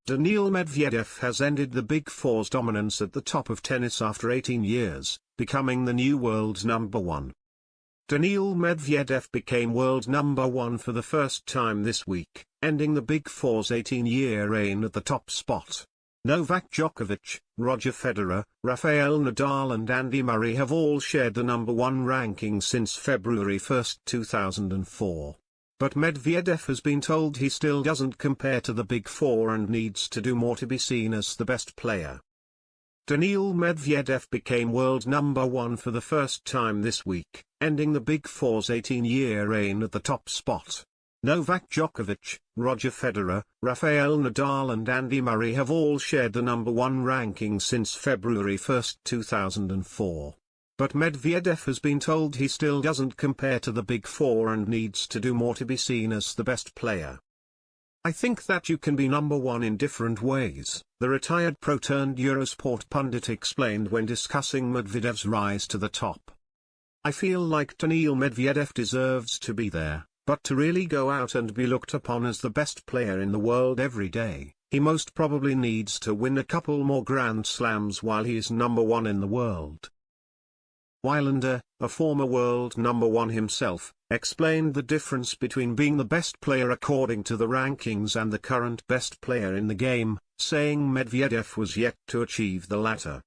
Daniil Medvedev has ended the Big Four's dominance at the top of tennis after 18 years, becoming the new world number one. Daniil Medvedev became world number one for the first time this week, ending the Big Four's 18-year reign at the top spot. Novak Djokovic, Roger Federer, Rafael Nadal and Andy Murray have all shared the number one ranking since February 1, 2004. But Medvedev has been told he still doesn't compare to the Big Four and needs to do more to be seen as the best player. Daniil Medvedev became world number one for the first time this week, ending the Big Four's 18-year reign at the top spot. Novak Djokovic, Roger Federer, Rafael Nadal and Andy Murray have all shared the number one ranking since February 1, 2004. But Medvedev has been told he still doesn't compare to the Big Four and needs to do more to be seen as the best player. I think that you can be number one in different ways, the retired pro-turned-Eurosport pundit explained when discussing Medvedev's rise to the top. I feel like Daniil Medvedev deserves to be there, but to really go out and be looked upon as the best player in the world every day, he most probably needs to win a couple more Grand Slams while he is number one in the world. Wilander, a former world number one himself, explained the difference between being the best player according to the rankings and the current best player in the game, saying Medvedev was yet to achieve the latter.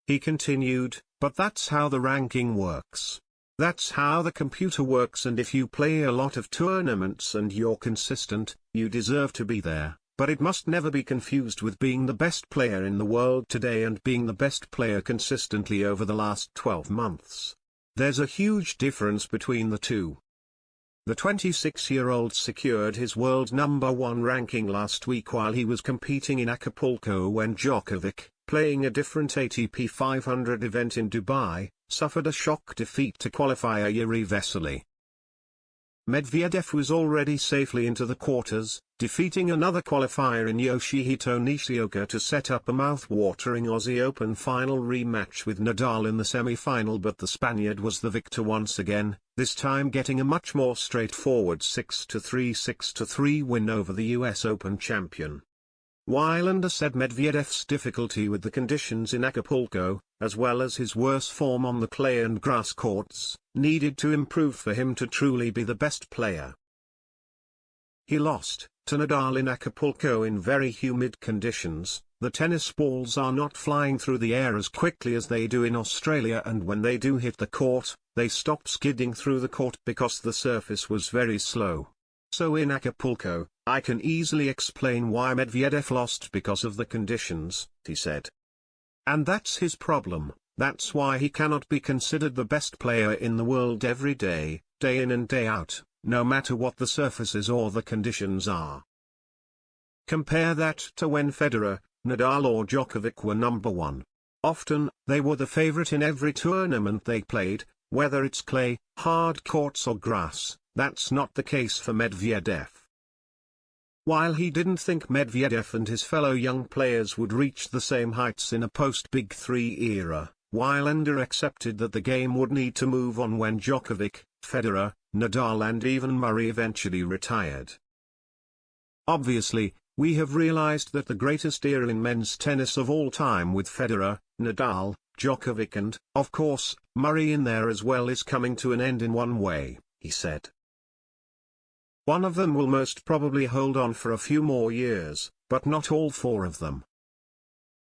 He continued, "But that's how the ranking works. That's how the computer works, and if you play a lot of tournaments and you're consistent, you deserve to be there. But it must never be confused with being the best player in the world today and being the best player consistently over the last 12 months. There's a huge difference between the two." The 26-year-old secured his world number one ranking last week while he was competing in Acapulco when Djokovic, playing a different ATP 500 event in Dubai, suffered a shock defeat to qualifier Yuri Vesely. Medvedev was already safely into the quarters, defeating another qualifier in Yoshihito Nishioka to set up a mouth-watering Aussie Open final rematch with Nadal in the semi-final, but the Spaniard was the victor once again, this time getting a much more straightforward 6-3 6-3 win over the US Open champion. Wilander said Medvedev's difficulty with the conditions in Acapulco, as well as his worse form on the clay and grass courts, needed to improve for him to truly be the best player. He lost to Nadal in Acapulco in very humid conditions. The tennis balls are not flying through the air as quickly as they do in Australia, and when they do hit the court, they stop skidding through the court because the surface was very slow. So in Acapulco, I can easily explain why Medvedev lost because of the conditions, he said. And that's his problem, that's why he cannot be considered the best player in the world every day, day in and day out, no matter what the surfaces or the conditions are. Compare that to when Federer, Nadal or Djokovic were number one. Often, they were the favorite in every tournament they played, whether it's clay, hard courts or grass. That's not the case for Medvedev. While he didn't think Medvedev and his fellow young players would reach the same heights in a post-Big Three era, Wilander accepted that the game would need to move on when Djokovic, Federer, Nadal and even Murray eventually retired. Obviously, we have realized that the greatest era in men's tennis of all time with Federer, Nadal, Djokovic and, of course, Murray in there as well is coming to an end in one way, he said. One of them will most probably hold on for a few more years, but not all four of them.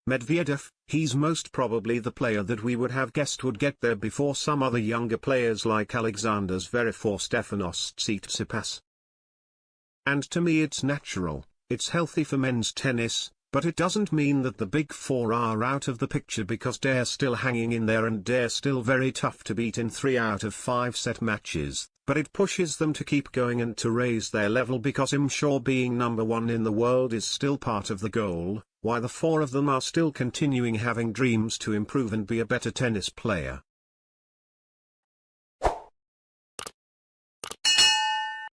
Medvedev, he's most probably the player that we would have guessed would get there before some other younger players like Alexander Zverev or Stefanos Tsitsipas. And to me it's natural, it's healthy for men's tennis, but it doesn't mean that the Big Four are out of the picture because they're still hanging in there and they're still very tough to beat in 3 out of 5 set matches, but it pushes them to keep going and to raise their level because I'm sure being number one in the world is still part of the goal, why the four of them are still continuing having dreams to improve and be a better tennis player.